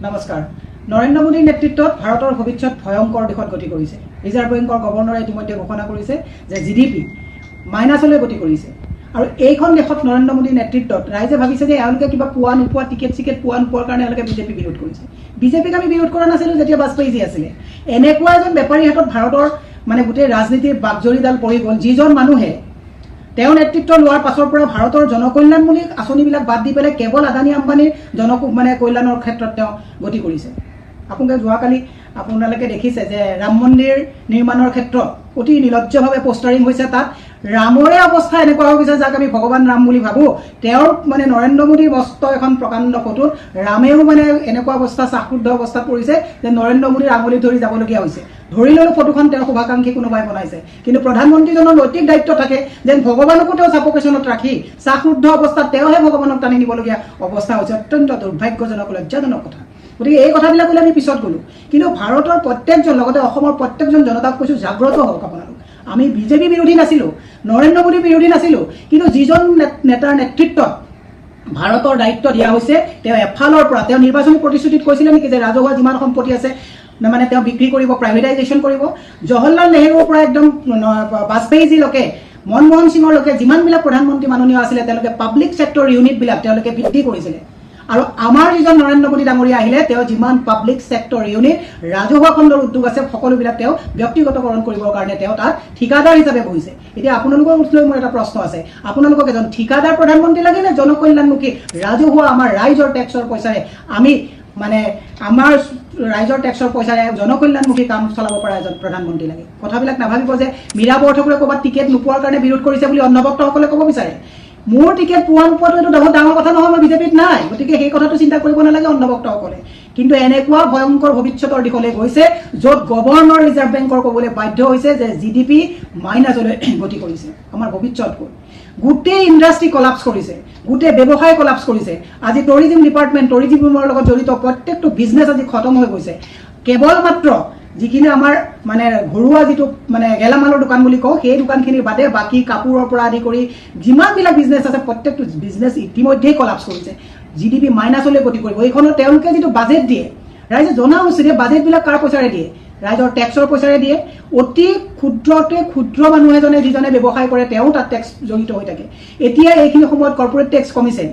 নমস্কাৰ। নৰেন্দ্ৰ মোদীৰ নেতৃত্বত ভাৰতৰ ভৱিষ্যত ভয়ংকৰ দিশত গতি কৰিছে। ৰিজাৰ্ভ বেংকৰ গভৰ্ণৰে ইতিমধ্যে ঘোষণা কৰিছে যে GDP মাইনাছলৈ গতি কৰিছে। আৰু এইখন দেশত নৰেন্দ্ৰ মোদীৰ নেতৃত্বত ৰাইজে ভাবিছে যে এওঁলোকে কিবা পোৱা নোপোৱা টিকেট পোৱা নোপোৱাৰ কাৰণে এওঁলোকে বিজেপি বিৰোধ কৰিছে। বিজেপিক আমি বিৰোধ কৰা নাছিলোঁ যেতিয়া বাজপেয়ীজী আছিলে। এনেকুৱা এজন বেপাৰীৰ হাতত ভাৰতৰ গোটেই ৰাজনীতিৰ বাকজৰীডাল পৰি গ'ল, যিজন মানুহে তেওঁ নেতৃত্ব লোৱাৰ পাছৰ পৰা ভাৰতৰ জনকল্যাণমূলক আঁচনিবিলাক বাদ দি পেলাই কেৱল আদানী আম্বানীৰ কল্যাণৰ ক্ষেত্ৰত তেওঁ গতি কৰিছে। যোৱাকালি আপোনালোকে দেখিছে যে ৰাম মন্দিৰ নিৰ্মাণৰ ক্ষেত্ৰত অতি নিলজ্জভাৱে পোষ্টাৰিং হৈছে। তাত ৰামৰে অৱস্থা এনেকুৱা হৈ গৈছে, যাক আমি ভগৱান ৰাম বুলি ভাবোঁ। তেওঁৰ নৰেন্দ্ৰ মোদীৰ বস্ত্ৰ এখন প্ৰকাণ্ড ফটোত ৰামেও এনেকুৱা অৱস্থা চাহশুদ্ধ অৱস্থাত পৰিছে যে নৰেন্দ্ৰ মোদীৰ আঙুলি ধৰি যাবলগীয়া হৈছে। ধৰি ল'লো ফটোখন তেওঁৰ শুভাকাংক্ষী কোনোবাই বনাইছে, কিন্তু প্ৰধানমন্ত্ৰীজনৰ নৈতিক দায়িত্ব থাকে যেন ভগৱানকো তেওঁ চাপকেশ্যনত ৰাখি চাহশুদ্ধ অৱস্থাত তেওঁহে ভগৱানক টানি নিবলগীয়া অৱস্থা হৈছে। অত্যন্ত দুৰ্ভাগ্যজনক, লজ্জাজনক কথা। গতিকে এই কথাবিলাক বুলি আমি পিছত গ'লোঁ, কিন্তু ভাৰতৰ প্ৰত্যেকজন লগতে অসমৰ প্ৰত্যেকজন জনতাক কৈছোঁ, জাগ্ৰত হওক আপোনালোক। আমি বিজেপি বিৰোধী নাছিলোঁ, নৰেন্দ্ৰ মোদী বিৰোধী নাছিলোঁ, কিন্তু যিজন নেতাৰ নেতৃত্বত ভাৰতৰ দায়িত্ব দিয়া হৈছে, তেওঁ এফালৰ পৰা তেওঁ নিৰ্বাচনী প্ৰতিশ্ৰুতিত কৈছিলে নেকি যে ৰাজহুৱা যিমান সম্পত্তি আছে তেওঁ বিক্ৰী কৰিব, প্ৰাইভেটাইজেশ্যন কৰিব। জৱাহৰলাল নেহৰুৰ পৰা একদম বাজপেয়ীজীলৈকে মনমোহন সিঙৰলৈকে যিমানবিলাক প্ৰধানমন্ত্ৰী মাননীয় আছিলে তেওঁলোকে পাব্লিক ছেক্টৰ ইউনিটবিলাক তেওঁলোকে বৃদ্ধি কৰিছিলে। আৰু আমাৰ যিজন নৰেন্দ্ৰ মোদী ডাঙৰীয়া আহিলে তেওঁ যিমান পাব্লিক ছেক্টৰ ইউনিট ৰাজহুৱা খণ্ডৰ উদ্যোগ আছে সকলোবিলাক তেওঁ ব্যক্তিগতকৰণ কৰিবৰ কাৰণে তেওঁ তাত ঠিকাদাৰ হিচাপে বহিছে। এতিয়া আপোনালোকৰ লৈ মোৰ এটা প্ৰশ্ন আছে, আপোনালোকক এজন ঠিকাদাৰ প্ৰধানমন্ত্ৰী লাগে নে জনকল্যাণমুখী ৰাজহুৱা আমাৰ ৰাইজৰ টেক্সৰ পইচাৰে আমি আমাৰ ৰাইজৰ টেক্সৰ পইচাৰে জনকল্যাণমুখী কাম চলাব পৰা এজন প্ৰধানমন্ত্ৰী লাগে? কথাবিলাক নাভাবিব যে মীৰা বৰঠাকুৰে ক'ৰবাত টিকেট নোপোৱাৰ কাৰণে বিৰোধ কৰিছে বুলি অন্ধভক্তসকলে ক'ব বিচাৰে। মোৰ টিকেট পোৱা নোপোৱাটো এইটো বহুত ডাঙৰ কথা নহয়, মই বিজেপিত নাই, গতিকে সেই কথাটো চিন্তা কৰিব নালাগে অন্ধভক্তসকলে। কিন্তু এনেকুৱা ভয়ংকৰ ভৱিষ্যতৰ দিশলৈ গৈছে য'ত গভৰ্ণৰ ৰিজাৰ্ভ বেংকৰ ক'বলৈ বাধ্য হৈছে যে GDP মাইনাছলৈ গতি কৰিছে। আমাৰ ভৱিষ্যত ক'ত? গোটেই ইণ্ডাষ্ট্ৰি কলাপছ কৰিছে, গোটেই ব্যৱসায় কলাপছ কৰিছে। আজি টুৰিজিম ডিপাৰ্টমেণ্ট, টুৰিজিমৰ লগত জড়িত প্ৰত্যেকটো বিজনেছ আজি খতম হৈ গৈছে। কেৱল মাত্ৰ যিখিনি আমাৰ ঘৰুৱা যিটো গেলামালৰ দোকান বুলি কওঁ, সেই দোকানখিনিৰ বাদে বাকী কাপোৰৰ পৰা আদি কৰি যিমানবিলাক বিজনেছ আছে প্ৰত্যেকটো বিজনেছ ইতিমধ্যেই কলাপছ কৰিছে। GDP মাইনাছলৈ গতি কৰিব। এইখনত তেওঁলোকে যিটো বাজেট দিয়ে, ৰাইজে জনা উচিত যে বাজেটবিলাক কাৰ পইচাৰে দিয়ে? ৰাইজৰ টেক্সৰ পইচাৰে দিয়ে। অতি ক্ষুদ্ৰ মানুহ এজনে যিজনে ব্যৱসায় কৰে তেওঁ তাত টেক্স জড়িত হৈ থাকে। এতিয়া এইখিনি সময়ত কৰ্পৰেট টেক্স কমিছে,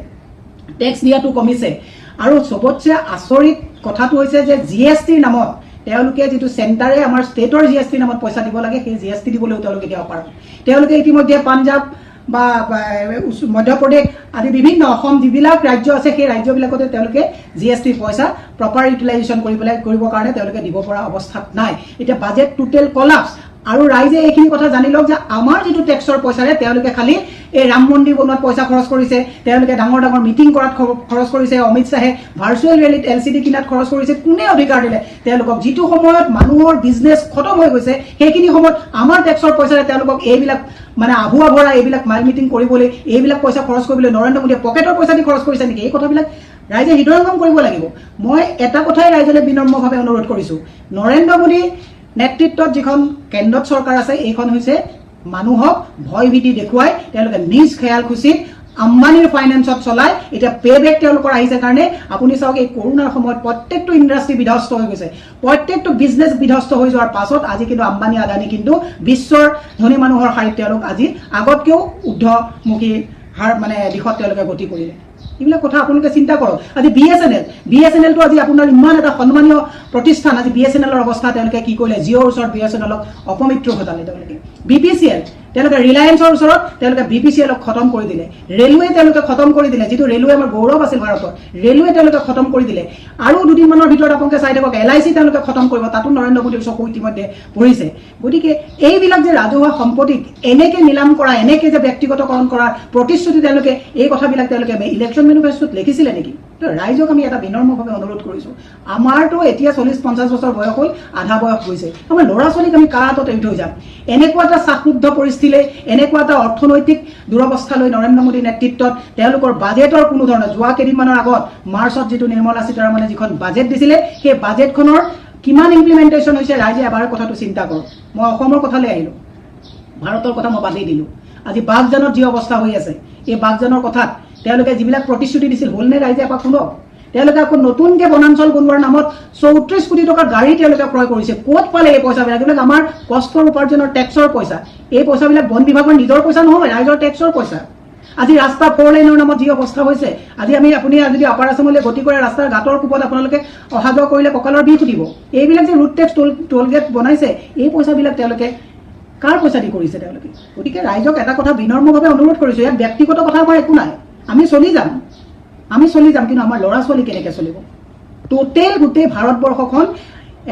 টেক্স দিয়াটো কমিছে। আৰু চবতছে আচৰিত কথাটো হৈছে যে GSTৰ নামত তেওঁলোকে যিটো চেণ্টাৰে আমাৰ ষ্টেটৰ GSTৰ নামত পইচা দিব লাগে, সেই GST দিবলৈও তেওঁলোকে দিব পাৰে। তেওঁলোকে ইতিমধ্যে পাঞ্জাৱ বা মধ্যপ্ৰদেশ আদি বিভিন্ন অসম যিবিলাক ৰাজ্য আছে সেই ৰাজ্যবিলাকতে তেওঁলোকে GSTৰ পইচা প্ৰপাৰ ইউটিলাইজেশ্যন কৰিবৰ কাৰণে তেওঁলোকে দিব পৰা অৱস্থাত নাই। এতিয়া বাজেট টোটেল কলাপছ। আৰু ৰাইজে এইখিনি কথা জানি লওক যে আমাৰ যিটো টেক্সৰ পইচাৰে তেওঁলোকে খালি এই ৰাম মন্দিৰ বনোৱাত পইচা খৰচ কৰিছে, তেওঁলোকে ডাঙৰ ডাঙৰ মিটিং কৰাত খৰচ কৰিছে, অমিত শ্বাহে ভাৰ্চুৱেল ৰিয়েলিটি LCD কিনাত খৰচ কৰিছে। কোনে অধিকাৰ দিলে তেওঁলোকক? যিটো সময়ত মানুহৰ বিজনেছ খতম হৈ গৈছে সেইখিনি সময়ত আমাৰ টেক্সৰ পইচাৰে তেওঁলোকক এইবিলাক আভুৱা ভৰা এইবিলাক মাইল মিটিং কৰিবলৈ, এইবিলাক পইচা খৰচ কৰিবলৈ নৰেন্দ্ৰ মোদীয়ে পকেটৰ পইচা দি খৰচ কৰিছে নেকি? এই কথাবিলাক ৰাইজে হৃদয়ংগম কৰিব লাগিব। মই এটা কথাই ৰাইজলৈ বিনম্ৰভাৱে অনুৰোধ কৰিছোঁ, নৰেন্দ্ৰ মোদী নেতৃত্বত যিখন কেন্দ্ৰত চৰকাৰ আছে এইখন হৈছে মানুহক ভয় ভীতি দেখুৱাই তেওঁলোকে নিজ খেয়াল খুচিত আম্বানীৰ ফাইনেন্সত চলাই এতিয়া পেবেক তেওঁলোকৰ আহিছে কাৰণে আপুনি চাওক এই কৰোণাৰ সময়ত প্ৰত্যেকটো ইণ্ডাষ্ট্ৰি বিধ্বস্ত হৈ গৈছে, প্ৰত্যেকটো বিজনেছ বিধ্বস্ত হৈ যোৱাৰ পাছত আজি কিন্তু আম্বানী আদানী কিন্তু বিশ্বৰ ধনী মানুহৰ শাৰীত তেওঁলোক আজি আগতকৈও ঊৰ্ধ্বমুখী দিশত তেওঁলোকে গতি কৰিলে। এইবিলাক কথা আপোনালোকে চিন্তা কৰক। আজি BSNLটো আজি আপোনাৰ ইমান এটা সন্মানীয় প্ৰতিষ্ঠান, আজি BSNLৰ অৱস্থা তেওঁলোকে কি কৰিলে? জিঅ'ৰ ওচৰত BSNLক অপমিত্ৰ ঘটালে তেওঁলোকে। BPCL তেওঁলোকে ৰিলায়েন্সৰ ওচৰত তেওঁলোকে BPCLক খতম কৰি দিলে। ৰেলৱে তেওঁলোকে খতম কৰি দিলে, যিটো ৰেলৱে আমাৰ গৌৰৱ আছিল ভাৰতৰ, ৰেলৱে তেওঁলোকে খতম কৰি দিলে। আৰু দুদিনমানৰ ভিতৰত আপোনালোকে চাই থাকক LIC তেওঁলোকে খতম কৰিব, তাতো নৰেন্দ্ৰ মোদীৰ চকু ইতিমধ্যে পৰিছে। গতিকে এইবিলাক যে ৰাজহুৱা সম্পত্তিক এনেকৈ নিলাম কৰা, এনেকৈ যে ব্যক্তিগতকৰণ কৰাৰ প্ৰতিশ্ৰুতি তেওঁলোকে এই কথাবিলাক তেওঁলোকে ইলেকশ্যন মেনিফেষ্টোত লিখিছিলে নেকি? তো ৰাইজক আমি এটা বিনম্ৰভাৱে অনুৰোধ কৰিছোঁ, আমাৰতো এতিয়া 40-50 বছৰ বয়স হ'ল, আধা বয়স হৈছে, আমাৰ ল'ৰা ছোৱালীক আমি কাৰ হাতত এৰি থৈ যাম? এনেকুৱা এটা চাহশুদ্ধ পৰিস্থিতিলৈ, এনেকুৱা এটা অৰ্থনৈতিক দুৰৱস্থালৈ নৰেন্দ্ৰ মোদীৰ নেতৃত্বত তেওঁলোকৰ বাজেটৰ কোনো ধৰণৰ, যোৱা কেইদিনমানৰ আগত মাৰ্চত যিটো নিৰ্মলা সীতাৰমণে যিখন বাজেট দিছিলে সেই বাজেটখনৰ কিমান ইমপ্লিমেণ্টেশ্যন হৈছে ৰাইজে এবাৰ কথাটো চিন্তা কৰক। মই অসমৰ কথালৈ আহিলোঁ, ভাৰতৰ কথা মই বাদেই দিলোঁ। আজি বাগজানত যি অৱস্থা হৈ আছে, এই বাগজানৰ কথাত তেওঁলোকে যিবিলাক প্ৰতিশ্ৰুতি দিছিল হ'লনে ৰাইজে এপাক শুনক। তেওঁলোকে আকৌ নতুনকৈ বনাঞ্চল বনোৱাৰ নামত 34 কোটি টকাৰ গাড়ী তেওঁলোকে ক্ৰয় কৰিছে। ক'ত পালে এই পইচাবিলাক? এইবিলাক আমাৰ কষ্টৰ উপাৰ্জনৰ টেক্সৰ পইচা। এই পইচাবিলাক বন বিভাগৰ নিজৰ পইচা নহয়, ৰাইজৰ টেক্সৰ পইচা। আজি ৰাস্তা 4 লেনৰ নামত যি অৱস্থা হৈছে, আজি আপুনি যদি আপাৰ আছামলৈ গতি কৰে ৰাস্তাৰ গাঁতৰ কোবত আপোনালোকে অহা যোৱা কৰিলে কঁকালৰ বিষ উঠিব। এইবিলাক যে ৰুট টেক্স টোল গেট বনাইছে, এই পইচাবিলাক তেওঁলোকে কাৰ পইচা দি কৰিছে তেওঁলোকে? গতিকে ৰাইজক এটা কথা বিনম্ৰভাৱে অনুৰোধ কৰিছোঁ, ইয়াত ব্যক্তিগত কথা আমাৰ একো নাই। আমি চলি যাম, কিন্তু আমাৰ ল'ৰা ছোৱালী কেনেকৈ চলিব? টোটেল গোটেই ভাৰতবৰ্ষখন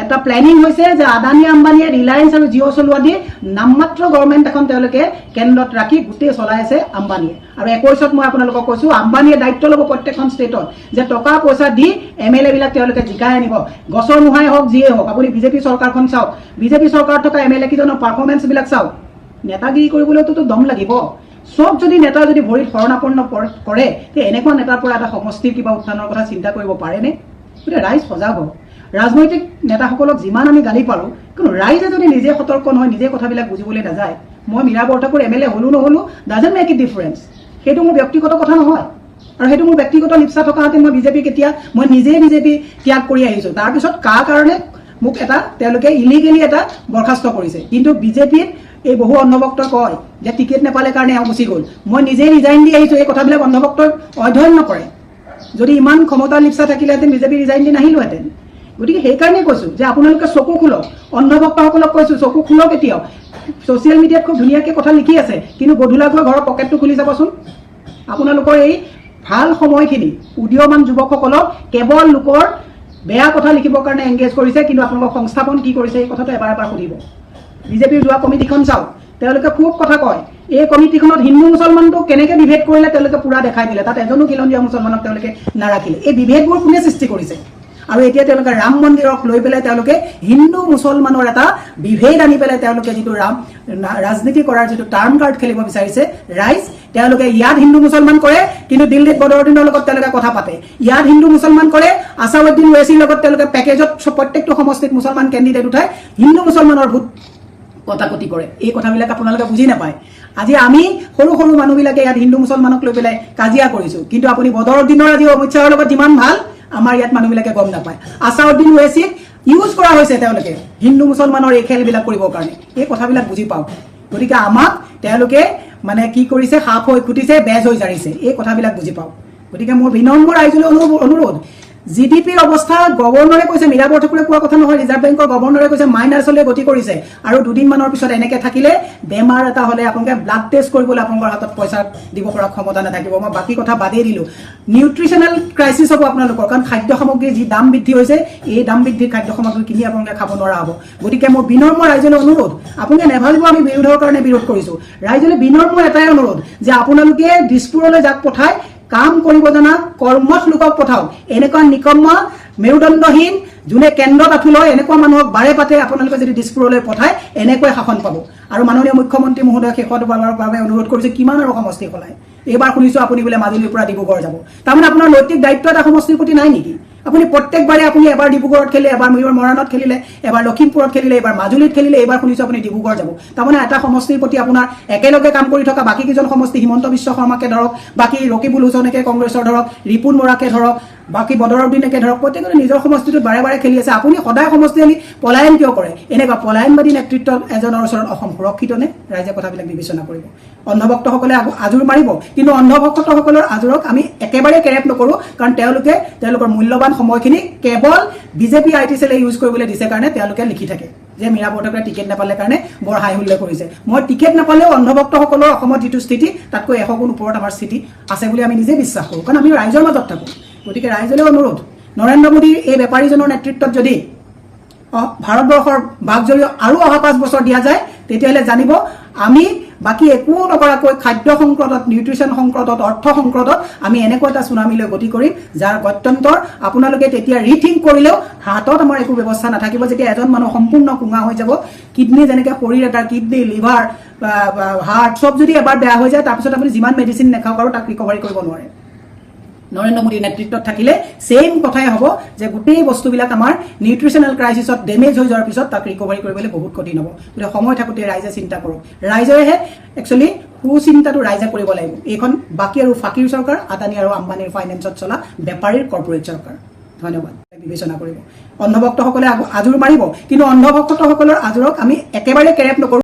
এটা প্লেনিং হৈছে যে আদানী আম্বানীয়ে ৰিলায়েন্স আৰু জিঅ' চলোৱা দি নামমাত্ৰ গভৰ্ণমেণ্ট এখন তেওঁলোকে কেন্দ্ৰত ৰাখি গোটেই চলাই আছে আম্বানীয়ে। আৰু 21ত মই আপোনালোকক কৈছোঁ, আম্বানীয়ে দায়িত্ব ল'ব প্ৰত্যেকখন ষ্টেটত যে টকা পইচা দি MLA বিলাক তেওঁলোকে জিকাই আনিব। গছৰ মুহাই হওক যিয়ে হওক, আপুনি বিজেপি চৰকাৰখন চাওক, বিজেপি চৰকাৰত থকা MLA কেইজনৰ পাৰফৰ্মেঞ্চবিলাক চাওক। নেতাগিৰি কৰিবলৈতো দম লাগিব। চব যদি নেতা যদি ভৰিত শৰণাপন্ন কৰে, তে এনেকুৱা নেতাৰ পৰা এটা সমষ্টিৰ কিবা উত্থানৰ কথা চিন্তা কৰিব পাৰেনে? গতিকে ৰাইজ সজাগ হওক। ৰাজনৈতিক নেতাসকলক যিমান আমি গালি পাৰোঁ, কিন্তু ৰাইজে যদি নিজে সতৰ্ক নহয়, নিজে কথাবিলাক বুজিবলৈ নাযায়, মই মীৰা বৰঠাকুৰ MLA হ'লো নহ'লো ডাজেণ্ট মেক ইট ডিফাৰেঞ্চ। সেইটো মোৰ ব্যক্তিগত কথা নহয়, আৰু সেইটো মোৰ ব্যক্তিগত লিপ্সা থকাহেঁতেন মই নিজেই বিজেপি ত্যাগ কৰি আহিছোঁ। তাৰপিছত কাৰ কাৰণে মোক তেওঁলোকে ইলিগেলি বৰখাস্ত কৰিছে। কিন্তু বিজেপিত এই বহু অন্ধভক্তই কয় যে টিকেট নাপালে কাৰণে গুচি গ'ল। মই নিজেই ৰিজাইন দি আহিছোঁ। এই কথাবিলাক অন্ধভক্তই অধ্যয়ন নকৰে। যদি ইমান ক্ষমতা লিপ্সা থাকিলেহেঁতেন বিজেপি ৰিজাইন দি নাহিলোহেঁতেন। গতিকে সেইকাৰণেই কৈছোঁ যে আপোনালোকে চকু খোলক। অন্ধভক্তসকলক কৈছোঁ চকু খোলক। এতিয়াও ছ'চিয়েল মিডিয়াত খুব ধুনীয়াকৈ কথা লিখি আছে, কিন্তু গধূলা গৈ ঘৰৰ পকেটটো খুলি চাবচোন। আপোনালোকৰ এই ভাল সময়খিনি উদীয়মান যুৱকসকলক কেৱল লোকৰ বেয়া কথা লিখিবৰ কাৰণে এংগেজ কৰিছে, কিন্তু আপোনালোকৰ সংস্থাপন কি কৰিছে এই কথাটো এবাৰ সুধিব। বিজেপিৰ যোৱা কমিটিখন চাওক, তেওঁলোকে খুব কথা কয়। এই কমিটিখনত হিন্দু মুছলমানটো কেনেকৈ বিভেদ কৰিলে তেওঁলোকে পুৰা দেখাই দিলে। তাত এজনো খিলঞ্জীয়া মুছলমানক তেওঁলোকে নাৰাখিলে। এই বিভেদবোৰ কোনে সৃষ্টি কৰিছে? আৰু এতিয়া তেওঁলোকে ৰাম মন্দিৰক লৈ পেলাই তেওঁলোকে হিন্দু মুছলমানৰ এটা বিভেদ আনি পেলাই তেওঁলোকে যিটো ৰাজনীতি কৰাৰ যিটো টাৰ্ম কাৰ্ড খেলিব বিচাৰিছে ৰাইজ, তেওঁলোকে ইয়াত হিন্দু মুছলমান কৰে, কিন্তু দিল্লীত বদৰুদ্দিনৰ লগত তেওঁলোকে কথা পাতে। ইয়াত হিন্দু মুছলমান কৰে, আছাদুদ্দিন ওৱেইচিৰ লগত তেওঁলোকে পেকেজত প্ৰত্যেকটো সমষ্টিত মুছলমান কেণ্ডিডেট উঠাই হিন্দু মুছলমানৰ ভোট কটাকটি কৰে। এই কথাবিলাক আপোনালোকে বুজি নাপায়। আজি আমি সৰু সৰু মানুহবিলাকে ইয়াত হিন্দু মুছলমানক লৈ পেলাই কাজিয়া কৰিছোঁ, কিন্তু আপুনি বদৰুদ্দিনৰ আজি অমিত শ্বাহৰ লগত যিমান ভাল, আমাৰ ইয়াত মানুহবিলাকে গম নাপায়। আছাদুদ্দিন ওৱেইচিক ইউজ কৰা হৈছে তেওঁলোকে হিন্দু মুছলমানৰ এই খেলবিলাক কৰিবৰ কাৰণে। এই কথাবিলাক বুজি পাওক। গতিকে আমাক তেওঁলোকে কি কৰিছে, সাপ হৈ খুটিছে, বেজ হৈ জাৰিছে। এই কথাবিলাক বুজি পাওক। গতিকে মোৰ বিনম্ৰ ৰাইজলৈ অনুৰোধ, GDPৰ অৱস্থা গভৰ্ণৰে কৈছে, মীৰা বৰঠাকুৰে কোৱা কথা নহয়, ৰিজাৰ্ভ বেংকৰ গভৰ্ণৰে কৈছে মাইনাছলৈ গতি কৰিছে। আৰু দুদিনমানৰ পিছত এনেকৈ থাকিলে বেমাৰ এটা হ'লে আপোনালোকে ব্লাড টেষ্ট কৰিবলৈ আপোনালোকৰ হাতত পইচা দিব পৰা ক্ষমতা নাথাকিব। মই বাকী কথা বাদেই দিলোঁ। নিউট্ৰিচনেল ক্ৰাইচিছ হ'ব আপোনালোকৰ, কাৰণ খাদ্য সামগ্ৰীৰ যি দাম বৃদ্ধি হৈছে, এই দাম বৃদ্ধিৰ খাদ্য সামগ্ৰী কিনি আপোনালোকে খাব নোৱাৰা হ'ব। গতিকে মোৰ বিনম্ৰ ৰাইজলৈ অনুৰোধ, আপোনালোকে নেভাবিব আমি বিৰোধৰ কাৰণে বিৰোধ কৰিছোঁ। ৰাইজলৈ বিনম্ৰ এটাই অনুৰোধ যে আপোনালোকে দিছপুৰলৈ যাক পঠায়, কাম কৰিব জনা কৰ্মঠ লোকক পঠাওক। এনেকুৱা নিকম্মা মেৰুদণ্ডহীন যোনে কেন্দ্ৰত আঁঠু লয় এনেকুৱা মানুহক বাৰে পাতে আপোনালোকে যদি দিছপুৰলৈ পঠায়, এনেকৈ শাসন পাব। আৰু মাননীয় মুখ্যমন্ত্ৰী মহোদয় শেষত বাবে অনুৰোধ কৰিছোঁ, কিমান আৰু সমষ্টি সলায়? এইবাৰ শুনিছোঁ আপুনি বোলে মাজুলীৰ পৰা ডিব্ৰুগড় যাব। তাৰমানে আপোনাৰ নৈতিক দায়িত্ব এটা সমষ্টিৰ প্ৰতি নাই নেকি? আপুনি প্ৰত্যেকবাৰে আপুনি এবাৰ ডিব্ৰুগড়ত খেলিলে, এবাৰ মৰাণত খেলিলে, এবাৰ লখিমপুৰত খেলিলে, এবাৰ মাজুলীত খেলিলে, এইবাৰ শুনিছোঁ আপুনি ডিব্ৰুগড় যাব। তাৰমানে এটা সমষ্টিৰ প্ৰতি আপোনাৰ একেলগে কাম কৰি থকা বাকী কেইজন সমষ্টি, হিমন্ত বিশ্ব শৰ্মাকে ধৰক, বাকী ৰকিবুল হুছেইনকে কংগ্ৰেছৰ ধৰক, ৰিপুন বৰাকে ধৰক, বাকী বদৰুদ্দিনকে ধৰক, প্ৰত্যেকজনে নিজৰ সমষ্টিটোত বাৰে বাৰে খেলি আছে। আপুনি সদায় সমষ্টি আনি পলায়ন কিয় কৰে? এনেকুৱা পলায়নবাদী নেতৃত্বত এজনৰ ওচৰত অসম সুৰক্ষিত নে? ৰাইজে কথাবিলাক বিবেচনা কৰিব। অন্ধভক্তসকলে আজোৰ মাৰিব, কিন্তু অন্ধভক্তসকলৰ আজোৰক আমি একেবাৰে কেৰেপ নকৰোঁ, কাৰণ তেওঁলোকে তেওঁলোকৰ মূল্যৱান সময়খিনি কেৱল বিজেপি IT চেলে ইউজ কৰিবলৈ দিছে কাৰণে তেওঁলোকে লিখি থাকে যে মীৰা বৰঠাকুৰে টিকেট নাপালে কাৰণে বৰ হাই হুল্লে কৰিছে। মই টিকেট নাপালেও অন্ধভক্তসকলৰ অসমত যিটো স্থিতি, তাতকৈ 100 গুণ ওপৰত আমাৰ স্থিতি আছে বুলি আমি নিজে বিশ্বাস কৰোঁ, কাৰণ আমি ৰাইজৰ মাজত থাকোঁ। গতিকে ৰাইজলৈ অনুৰোধ, নৰেন্দ্ৰ মোদীৰ এই বেপাৰীজনৰ নেতৃত্বত যদি ভাৰতবৰ্ষৰ বাঘজৰী আৰু অহা 5 বছৰ দিয়া যায়, তেতিয়াহ'লে জানিব আমি বাকী একো নকৰাকৈ খাদ্য সংকটত, নিউট্ৰিশ্যন সংকটত, অৰ্থ সংকটত আমি এনেকুৱা এটা চুনামিলৈ গতি কৰিম, যাৰ গত্যন্তৰ আপোনালোকে তেতিয়া ৰিথিংক কৰিলেও হাতত আমাৰ একো ব্যৱস্থা নাথাকিব। যেতিয়া এজন মানুহ সম্পূৰ্ণ কুঙা হৈ যাব, কিডনী যেনেকৈ শৰীৰ এটাৰ কিডনী, লিভাৰ, হাৰ্ট চব যদি এবাৰ বেয়া হৈ যায়, তাৰপিছত আপুনি যিমান মেডিচিন নাখাওক আৰু তাক ৰিকভাৰী কৰিব নোৱাৰে। নৰেন্দ্ৰ মোদীৰ নেতৃত্বত থাকিলে সেম কথাই হ'ব যে গোটেই বস্তুবিলাক আমাৰ নিউট্ৰিশনাল ক্ৰাইচিছত ডেমেজ হৈ যোৱাৰ পিছত তাক ৰিকভাৰী কৰিবলৈ বহুত কঠিন হ'ব। গতিকে সময় থাকোঁতে ৰাইজে চিন্তা কৰক। ৰাইজেহে একচুৱেলি সুচিন্তাটো ৰাইজে কৰিব লাগিব। এইখন বাকী আৰু ফাকিৰ চৰকাৰ, আদানী আৰু আম্বানীৰ ফাইনেন্সত চলা বেপাৰীৰ কৰ্পৰেট চৰকাৰ। ধন্যবাদ। বিবেচনা কৰিব। অন্ধভক্তসকলে আজোৰ মাৰিব, কিন্তু অন্ধভক্তসকলৰ আজোৰক আমি একেবাৰে কেৰেপ নকৰোঁ।